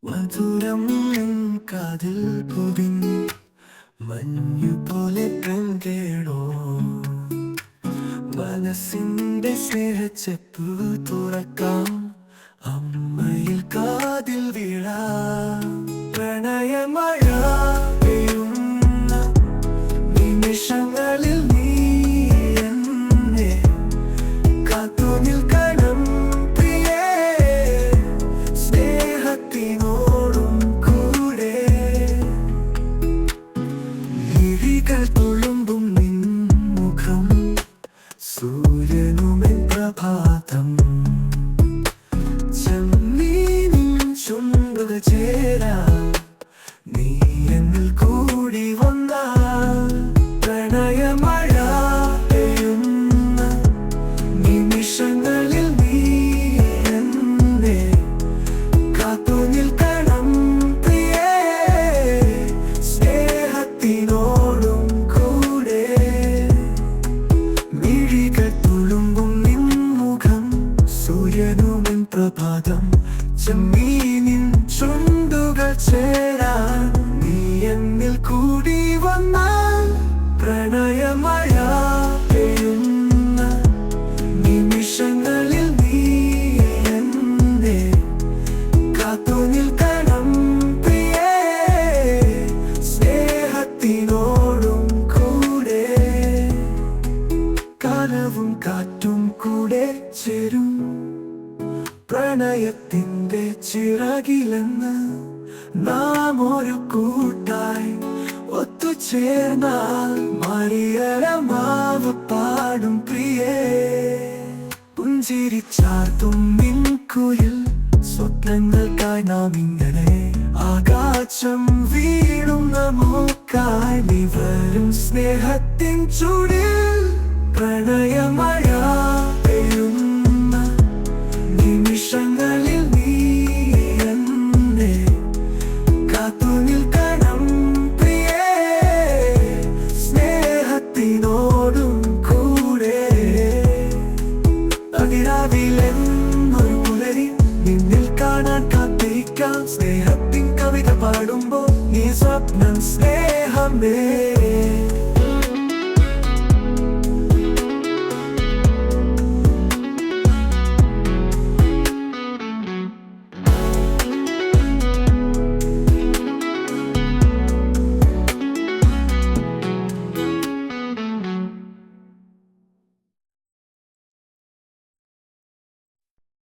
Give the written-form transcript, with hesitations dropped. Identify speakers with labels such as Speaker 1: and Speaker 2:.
Speaker 1: മധുരം കാതിൽ പൊതിഞ്ഞ് മഞ്ഞുപോലെ കണ്ടേടോ മനസ്സിന്റെ സ്നേഹച്ചെപ്പ് തുറക്കാം അമ്മയിൽ കാതിൽ വീഴാം പ്രണയമഴ പെയ്യുന്ന നിമിഷങ്ങളിൽ നീ എന്നെ കാത്തു നിൽക്കണം പ്രിയേ സ്നേഹത്തിനോടും കൂടെ മിഴികൾ തുളുമ്പും നിൻ മുഖം സൂര്യനുമെൻ പ്രഭാതം ചെമ്മീനിൻ ചുണ്ടുകൾ ചേരാം നീ എന്നിൽ കൂടി വന്നാൽ പ്രണയമഴ പെയ്യുന്ന നിമിഷങ്ങളിൽ നീ എന്നെ കാത്തു നിൽക്കണം പ്രിയേ സ്നേഹത്തിനോടും കൂടെ മിഴികൾ തുളുമ്പും നിൻ മുഖം സൂര്യനുമെൻ പ്രഭാതം ചെമ്മീനിൻ ചുണ്ടുകൾ ചേരാൻ നീ എന്നിൽ കൂടി വന്നാൽ പ്രണയമഴ പെയ്യുന്ന നിമിഷങ്ങളിൽ നീ എന്നെ കാത്തു നിൽക്കണം പ്രിയേ സ്നേഹത്തിനോടും കൂടെ കനവും കാറ്റും കൂടെ ചേരും പ്രണയത്തിന്റെ ചിറകിലെന്ന് നാം ഒരു കൂട്ടായി ഒത്തുചേർന്നാൽ മറിയരമാവ് പാടും പ്രിയേ പുഞ്ചിരിച്ചാർത്തും മിൻകുയിൽ സ്വപ്നങ്ങൾക്കായി നാം ഇങ്ങനെ ആകാശം വീണും നമുക്കായി നീ വരും സ്നേഹത്തിൻ ചൂടിൽ പ്രണയമഴ പെയ്യുന്ന നിമിഷങ്ങളിൽ നീ എന്നെ കാത്തു നിൽക്കണം പ്രിയേ സ്നേഹത്തിനോടും കൂടെ അതിരാവിലെന്നൊരു പുലരി നിന്നിൽ കാണാൻ കാത്തിരിക്കാം സ്നേഹത്തിൻ കവിത പാടുമ്പോൾ നീ സ്വപ്നം സ്നേഹമേ